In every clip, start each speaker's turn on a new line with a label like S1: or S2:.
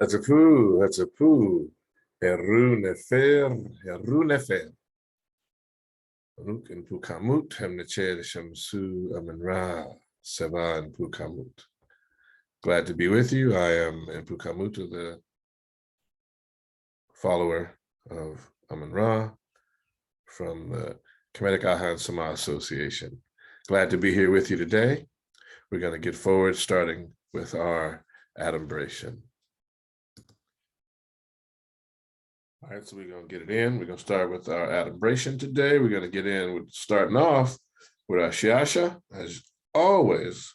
S1: That's a poo. That's a poo. Heru nefer. Heru nefer. Baruch and Pukamut. Hemnecher Shamsu Amen-Ra. Seva and Pukamut. Glad to be with you. I am in Pukamut, the follower of Amen-Ra from the Kemetic Ahan Sama Association. Glad to be here with you today. We're going to get forward, starting with our adumbration. All right, so we're going to get it in. We're going to start with our adumbration today. We're going to get in with starting off with our Shiasha, as always.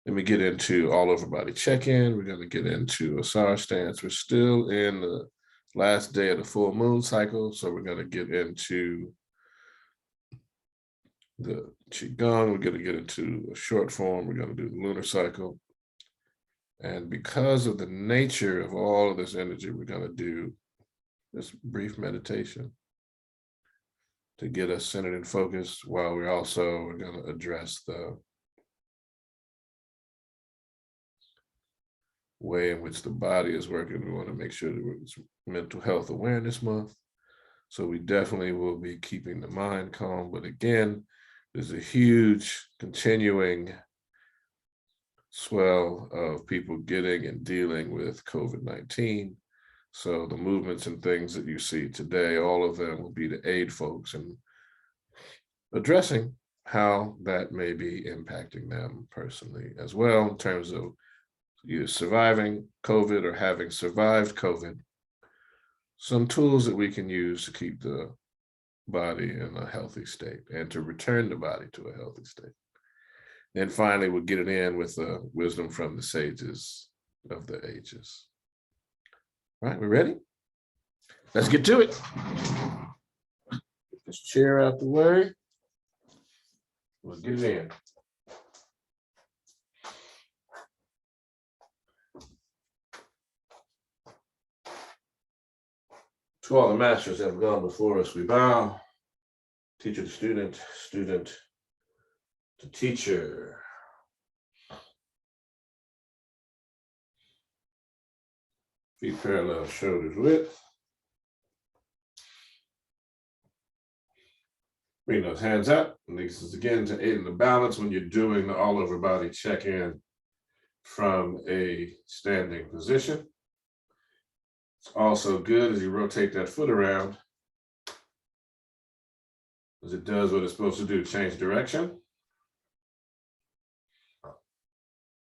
S1: Then we get into all over body check-in. We're going to get into Asar Stance. We're still in the last day of the full moon cycle, so we're going to get into the Qigong. We're going to get into a short form. We're going to do the Lunar Cycle. And because of the nature of all of this energy, we're going to do this brief meditation to get us centered and focused, while we're going to address the way in which the body is working. We want to make sure that it's Mental Health Awareness Month. So we definitely will be keeping the mind calm. But again, there's a huge continuing swell of people getting and dealing with COVID-19. So the movements and things that you see today, all of them will be to aid folks in addressing how that may be impacting them personally as well, in terms of either surviving COVID or having survived COVID. Some tools that we can use to keep the body in a healthy state and to return the body to a healthy state. And finally, we'll get it in with wisdom from the sages of the ages. All right, we ready? Let's get to it. Get this chair out the way. We'll get it in. To all the masters that have gone before us, we bow. Teacher to student, student to teacher. Feet parallel, shoulders width. Bring those hands up. And this is again to aid in the balance when you're doing the all over body check-in from a standing position. It's also good as you rotate that foot around, as it does what it's supposed to do, change direction.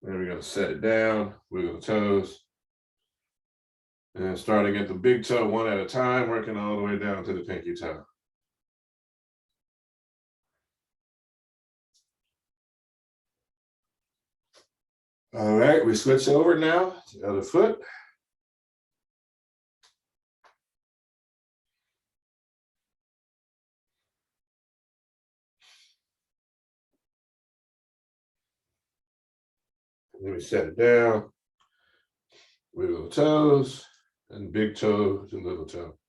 S1: Then we're going to set it down, wiggle the toes. And starting at the big toe one at a time, working all the way down to the pinky toe. All right, we switch over now to the other foot. And then we set it down, wiggle the toes, and big toe to little toe.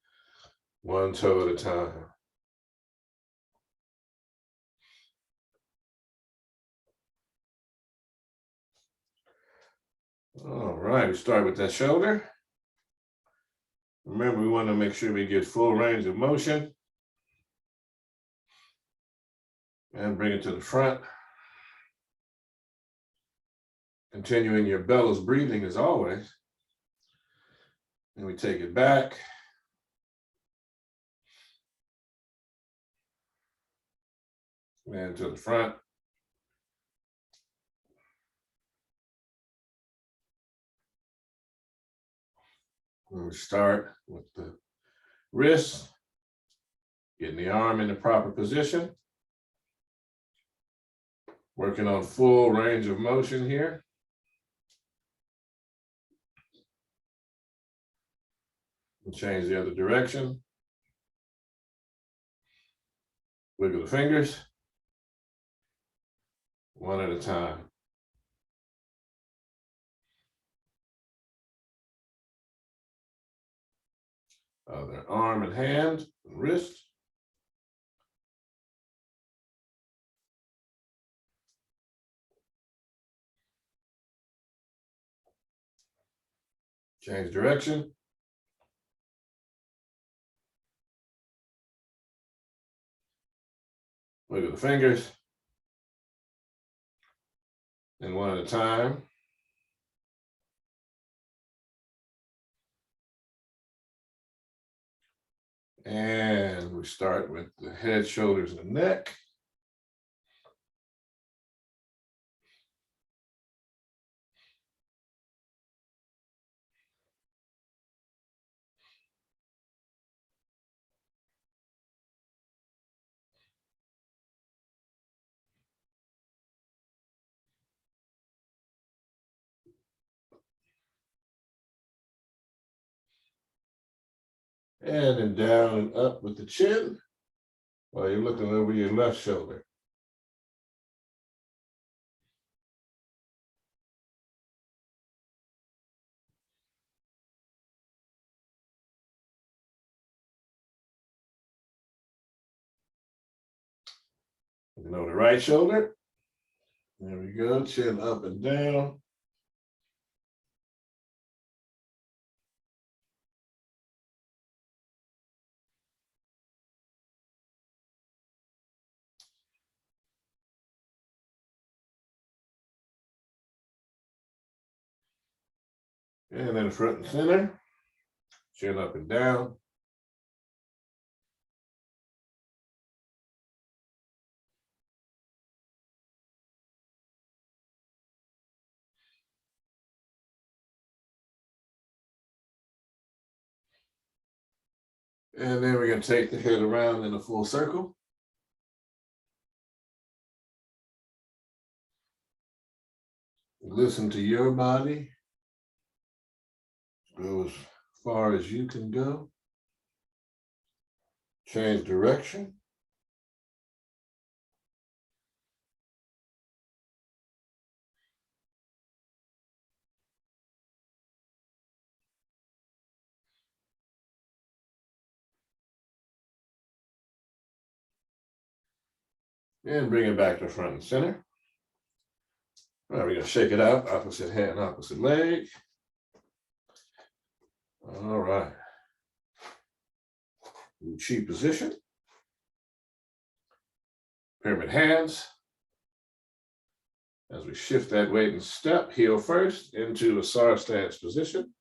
S1: One toe at a time. All right, we start with that shoulder. Remember, we want to make sure we get full range of motion. And bring it to the front. Continuing your bellows breathing as always. And we take it back. And to the front. And we start with the wrist, getting the arm in the proper position. Working on full range of motion here. We'll change the other direction. Wiggle the fingers. One at a time. Other arm and hand, and wrist. Change direction. Look at the fingers. And one at a time. And we start with the head, shoulders, and neck. And then down and up with the chin while you're looking over your left shoulder. Looking over the right shoulder. There we go, chin up and down. And then front and center, chin up and down. And then we're going to take the head around in a full circle. Listen to your body. Go as far as you can go. Change direction. And bring it back to front and center. All right, we're going to shake it out, opposite hand, opposite leg. All right. Chi position. Pyramid hands. As we shift that weight and step, heel first into Asar Stance position.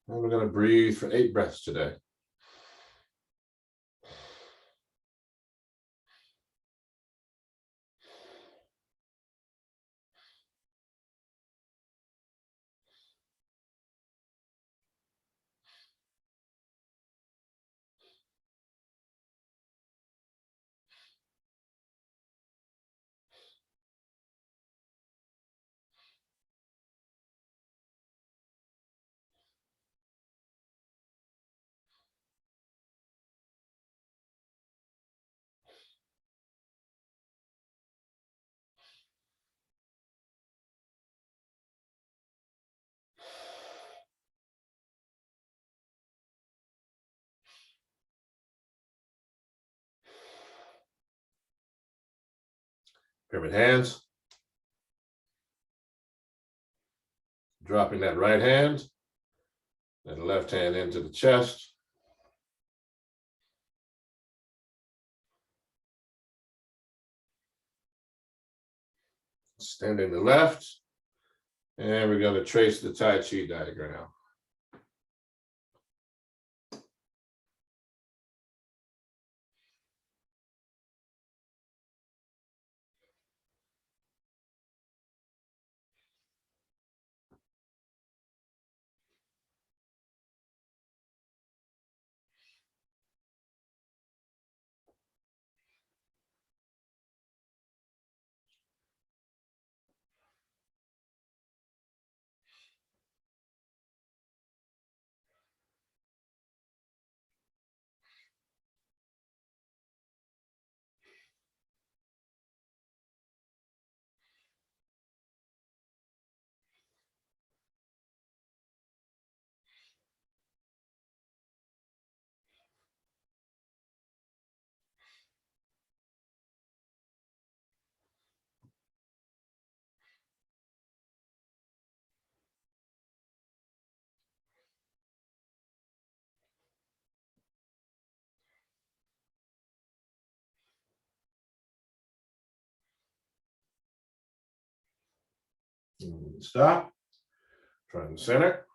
S1: And we're going to breathe for 8 breaths today. Pyramid hands. Dropping that right hand, and the left hand into the chest. Extending the left, and we're going to trace the Tai Chi diagram. Stop. Try and center.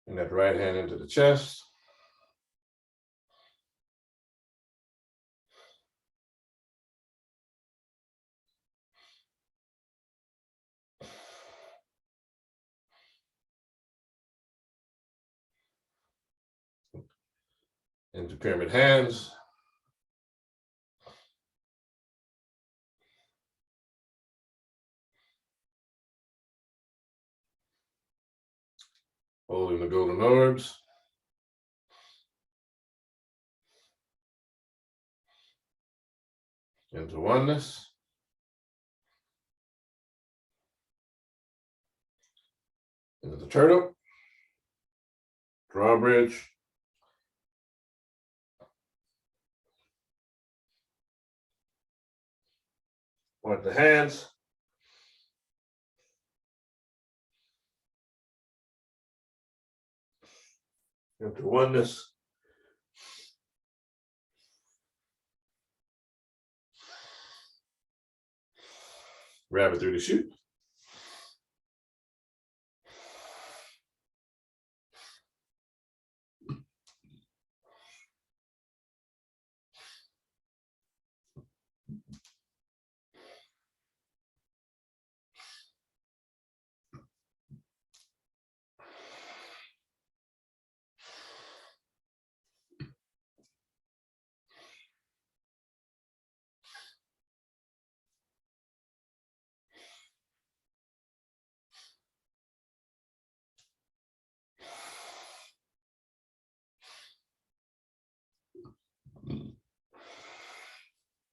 S1: And that right hand into the chest. Into pyramid hands. Holding the golden orbs. Into oneness. Into the turtle. Drawbridge. Point the hands. Into oneness. Rabbit through the chute.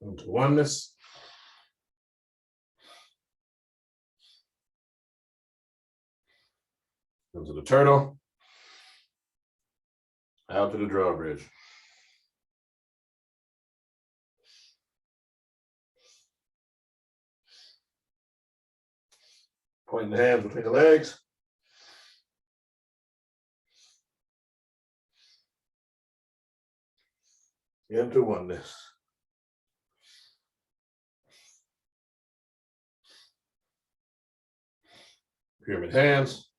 S1: Into oneness. Into the turtle. Out to the drawbridge. Pointing the hands between the legs. Into oneness. Pyramid hands.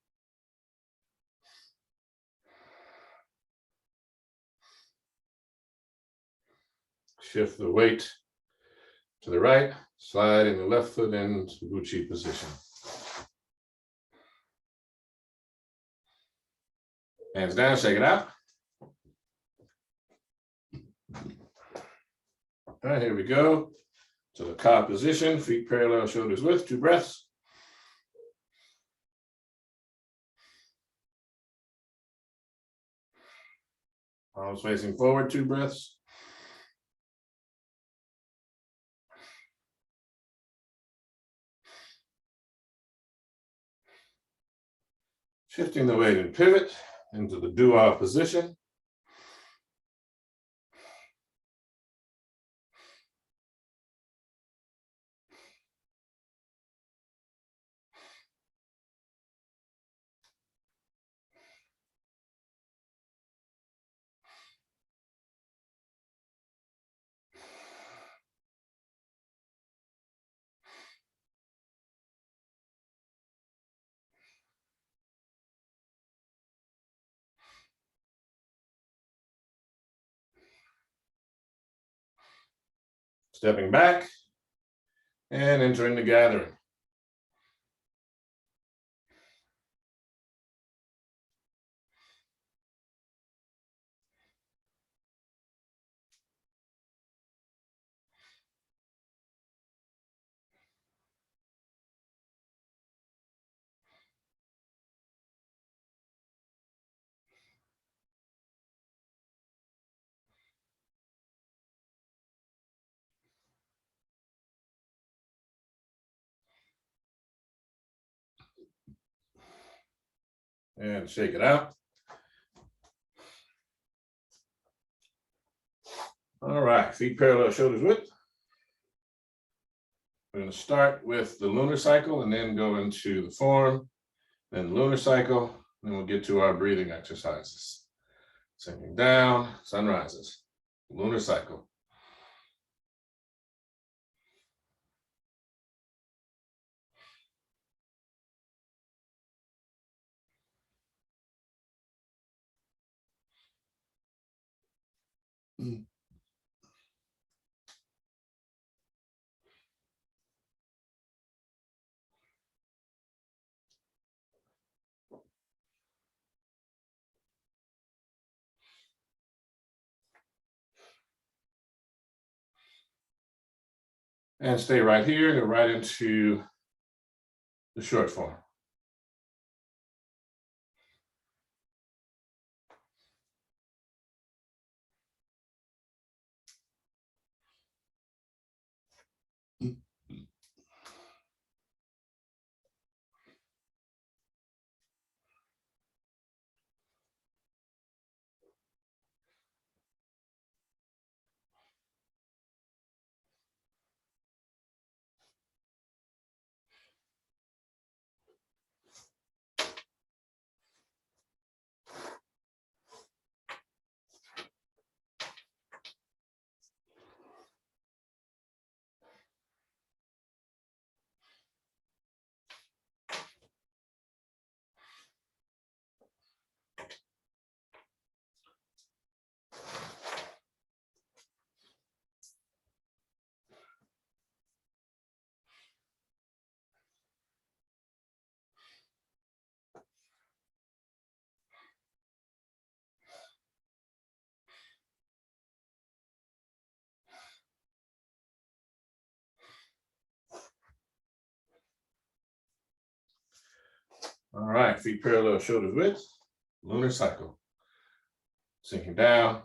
S1: Shift the weight to the right, sliding the left foot into Buchi position. Hands down, shake it out. All right, here we go. To the KhA position, feet parallel, shoulders width, 2 breaths. Palms facing forward, 2 breaths. Shifting the weight and pivot into the dua position. Stepping back and entering the gathering. And shake it out. All right, feet parallel, shoulders width. We're going to start with the lunar cycle and then go into the form, then the lunar cycle, then we'll get to our breathing exercises. Sinking down, sunrises, lunar cycle. And stay right here and go right into the short form. All right, feet parallel, shoulders width, lunar cycle. Sinking down.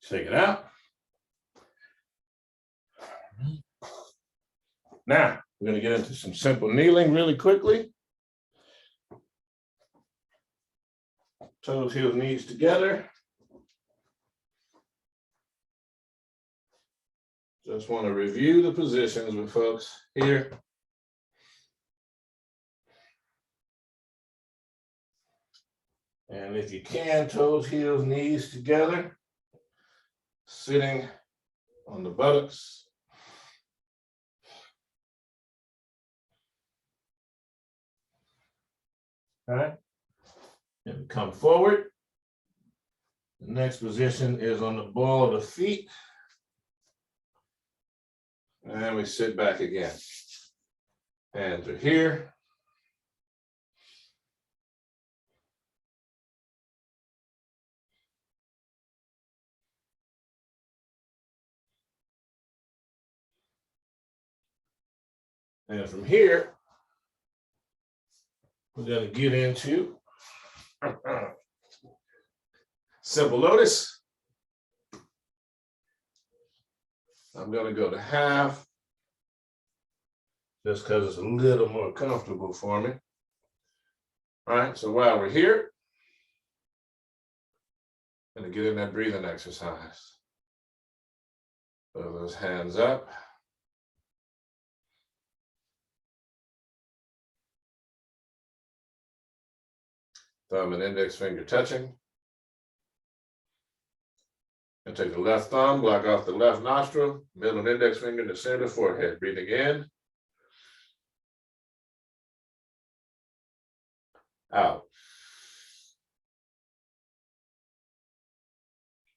S1: Shake it out. Now, we're going to get into some simple kneeling really quickly. Toes, heels, knees together. Just want to review the positions with folks here. And if you can, toes, heels, knees together. Sitting on the buttocks. All right. And come forward. The next position is on the ball of the feet. And we sit back again. Hands are here. And from here, we're going to get into simple lotus. I'm going to go to half just because it's a little more comfortable for me. All right, so while we're here, I'm going to get in that breathing exercise. Throw those hands up. Thumb and index finger touching. And take the left thumb, block off the left nostril, middle and index finger in the center of the forehead. Breathing in. Out.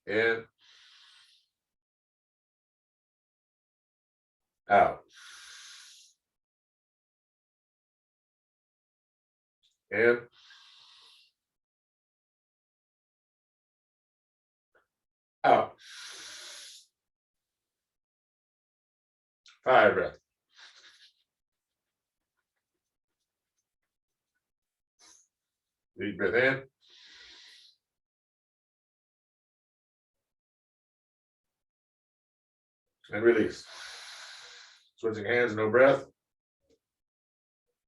S1: In. Out. In. Out. Fire breath. Deep breath in. And release. Switching hands, no breath.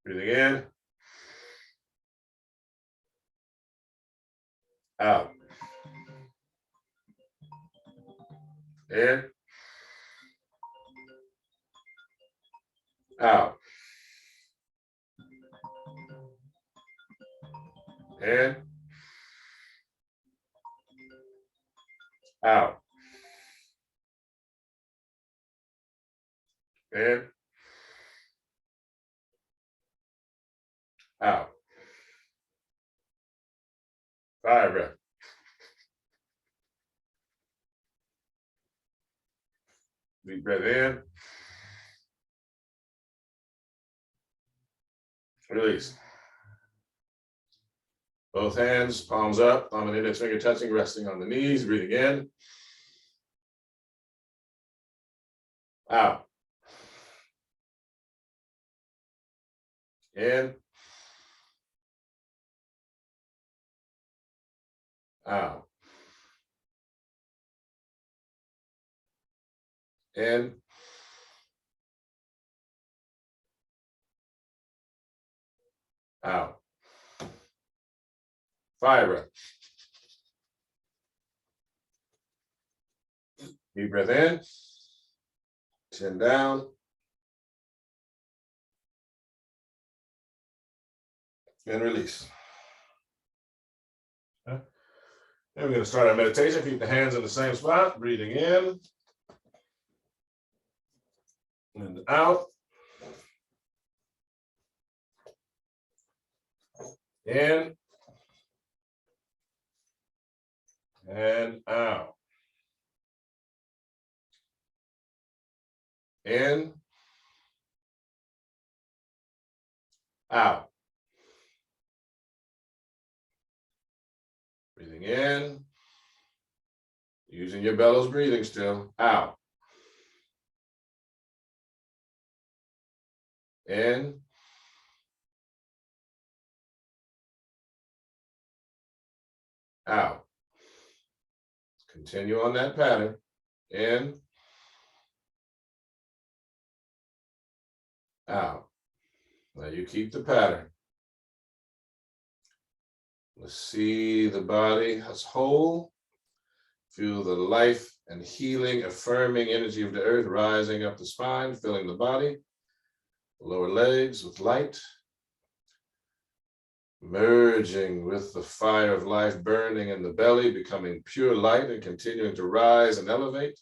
S1: Breathing in. Out. In. Out. In. Out. In. Out. 5 breath. Deep breath in. Release. Both hands, palms up, thumb and index finger touching, resting on the knees. Breathing in. Out. In. Out. In. Out. 5 breath. Deep breath in. Chin down. And release. Okay. And we're going to start our meditation. Keep the hands in the same spot. Breathing in. And out. In. And out. In. Out. Breathing in. Using your bellows breathing still. Out. In. Out. Continue on that pattern. In. Out. Now you keep the pattern. Let's see the body as whole. Feel the life and healing, affirming energy of the earth rising up the spine, filling the body, lower legs with light, merging with the fire of life burning in the belly, becoming pure light and continuing to rise and elevate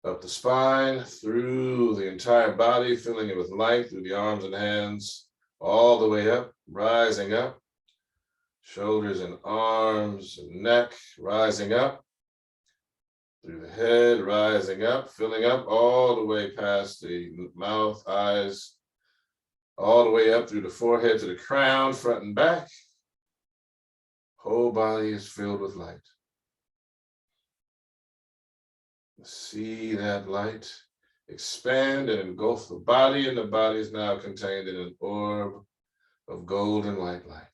S1: up the spine, through the entire body, filling it with light through the arms and hands, all the way up, rising up. Shoulders and arms and neck rising up, through the head rising up, filling up all the way past the mouth, eyes, all the way up through the forehead to the crown, front and back. Whole body is filled with light. See that light expand and engulf the body, and the body is now contained in an orb of golden white light.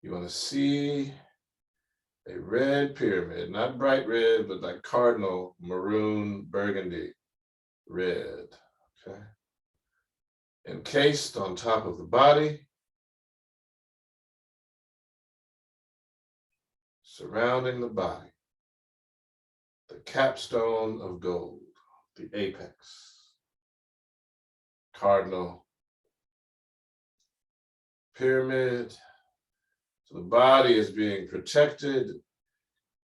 S1: You want to see a red pyramid, not bright red, but like cardinal, maroon, burgundy, red, okay? Encased on top of the body, surrounding the body, the capstone of gold, the apex, cardinal, pyramid. So the body is being protected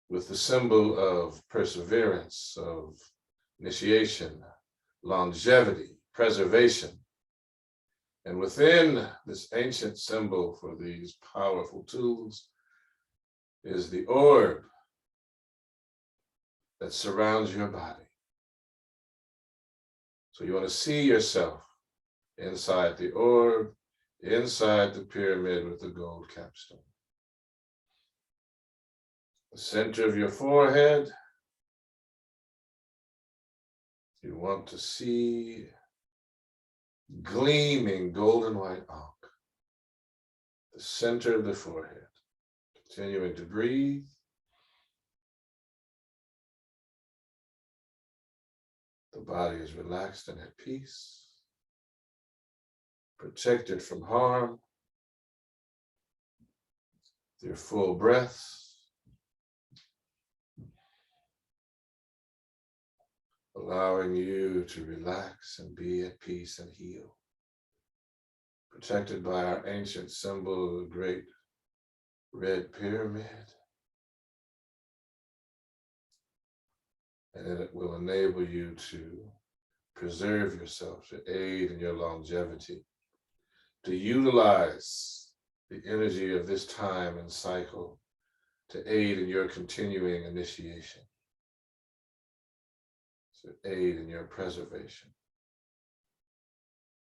S1: with the symbol of perseverance, of initiation, longevity, preservation. And within this ancient symbol for these powerful tools is the orb that surrounds your body. So you want to see yourself inside the orb, inside the pyramid with the gold capstone. The center of your forehead, you want to see gleaming golden white ankh, the center of the forehead. Continuing to breathe. The body is relaxed and at peace. protected from harm, your full breaths, allowing you to relax and be at peace and heal. Protected by our ancient symbol, the great red pyramid. And it will enable you to preserve yourself, to aid in your longevity, to utilize the energy of this time and cycle to aid in your continuing initiation, to aid in your preservation,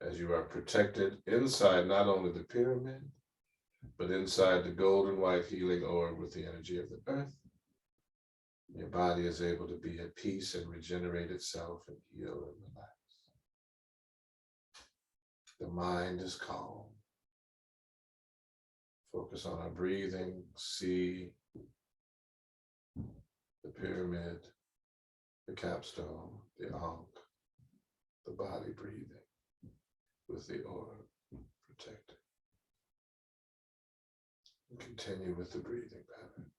S1: as you are protected inside not only the pyramid, but inside the golden white healing orb with the energy of the earth. Your body is able to be at peace and regenerate itself and heal and relax. The mind is calm. Focus on our breathing, see the pyramid, the capstone, the ankh, the body breathing with the orb protected. And continue with the breathing pattern.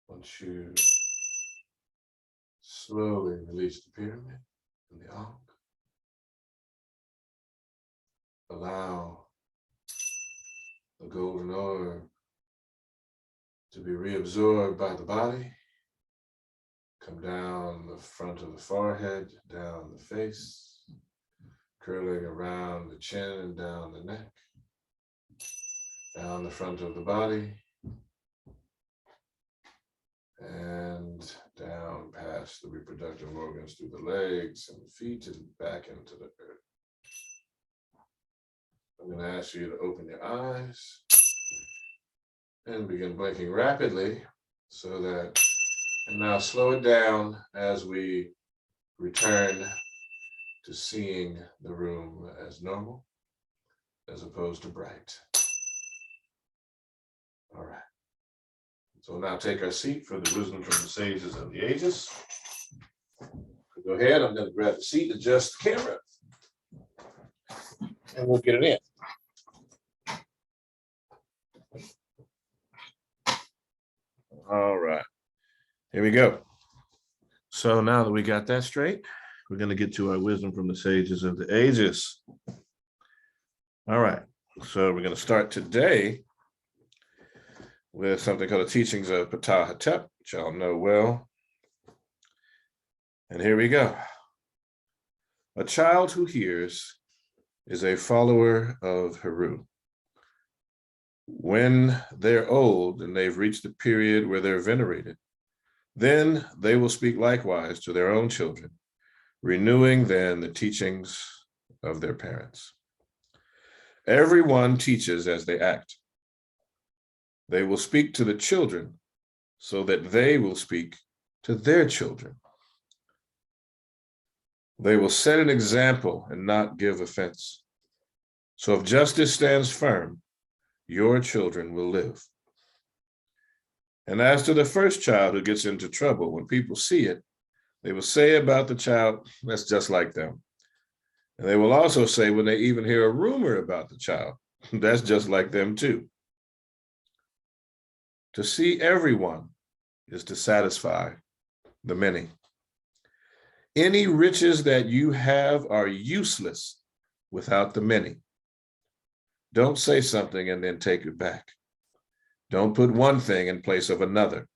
S1: Once you slowly release the pyramid and the ankh, allow the golden orb to be reabsorbed by the body. Come down the front of the forehead, down the face, curling around the chin and down the neck, down the front of the body, and down past the reproductive organs through the legs and the feet and back into the earth. I'm going to ask you to open your eyes and begin blinking rapidly so that, and now slow it down as we return to seeing the room as normal as opposed to bright. All right. So we'll now take our seat for the wisdom from the sages of the ages. Go ahead, I'm going to grab the seat, adjust the camera, and we'll get it in. All right, here we go. So now that we got that straight, we're going to get to our wisdom from the sages of the ages. All right, so we're going to start today with something called the teachings of Ptah-hotep, which y'all know well. And here we go. A child who hears is a follower of Heru. When they're old and they've reached the period where they're venerated, then they will speak likewise to their own children, renewing then the teachings of their parents. Everyone teaches as they act. They will speak to the children so that they will speak to their children. They will set an example and not give offense. So if justice stands firm, your children will live. And as to the first child who gets into trouble, when people see it, they will say about the child, that's just like them. And they will also say when they even hear a rumor about the child, that's just like them too. To see everyone is to satisfy the many. Any riches that you have are useless without the many. Don't say something and then take it back. Don't put one thing in place of another.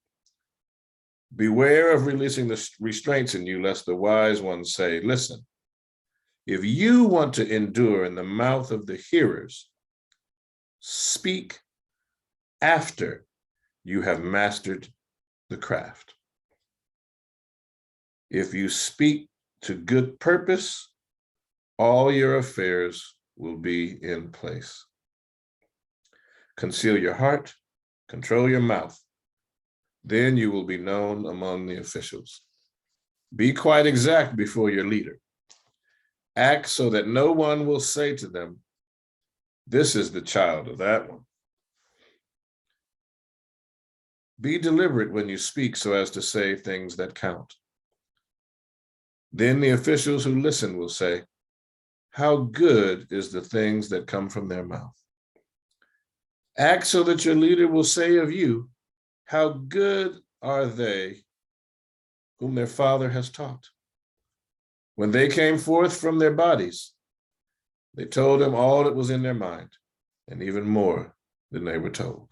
S1: Beware of releasing the restraints in you, lest the wise ones say, listen, if you want to endure in the mouth of the hearers, speak after you have mastered the craft. If you speak to good purpose, all your affairs will be in place. Conceal your heart, control your mouth. Then you will be known among the officials. Be quite exact before your leader. Act so that no one will say to them, this is the child of that one. Be deliberate when you speak so as to say things that count. Then the officials who listen will say, how good is the things that come from their mouth. Act so that your leader will say of you, how good are they whom their father has taught. When they came forth from their bodies, they told him all that was in their mind, and even more than they were told.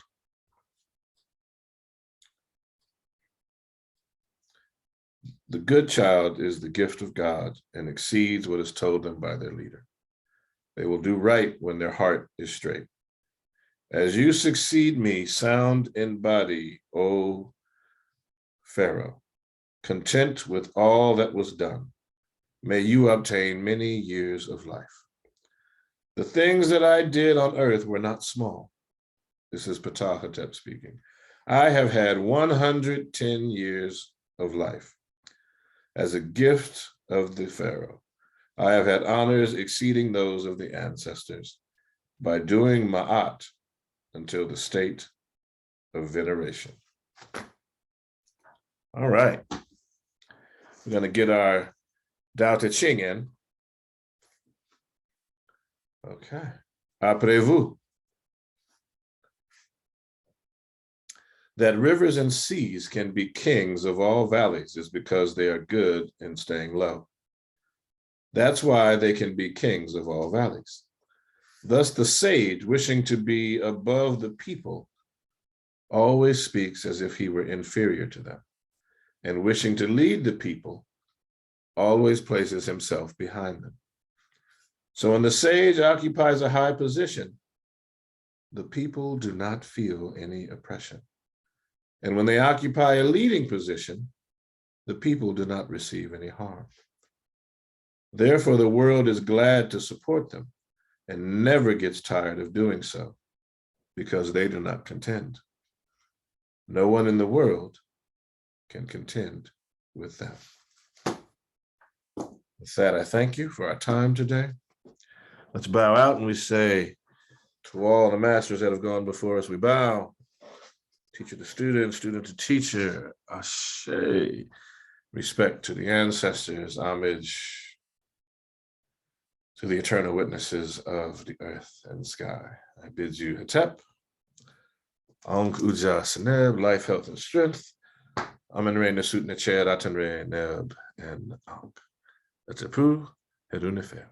S1: The good child is the gift of God and exceeds what is told them by their leader. They will do right when their heart is straight. As you succeed me, sound in body, O Pharaoh, content with all that was done, may you obtain many years of life. The things that I did on earth were not small. This is Ptah speaking. I have had 110 years of life. As a gift of the Pharaoh, I have had honors exceeding those of the ancestors by doing ma'at until the state of veneration. All right. We're going to get our Tao Te Ching in. Okay. Après-vous. That rivers and seas can be kings of all valleys is because they are good in staying low. That's why they can be kings of all valleys. Thus the sage, wishing to be above the people, always speaks as if he were inferior to them, and wishing to lead the people, always places himself behind them. So when the sage occupies a high position, the people do not feel any oppression. And when they occupy a leading position, the people do not receive any harm. Therefore, the world is glad to support them and never gets tired of doing so because they do not contend. No one in the world can contend with them. With that, I thank you for our time today. Let's bow out and we say to all the masters that have gone before us, we bow. Teacher to student, student to teacher, ashe. Respect to the ancestors, homage to the eternal witnesses of the earth and sky. I bid you Hetep, Ankh Uja Seneb, life, health, and strength. Amen Re Nesut Necher Atan Re Neb and Ankh. That's a Pu, Hedunifer.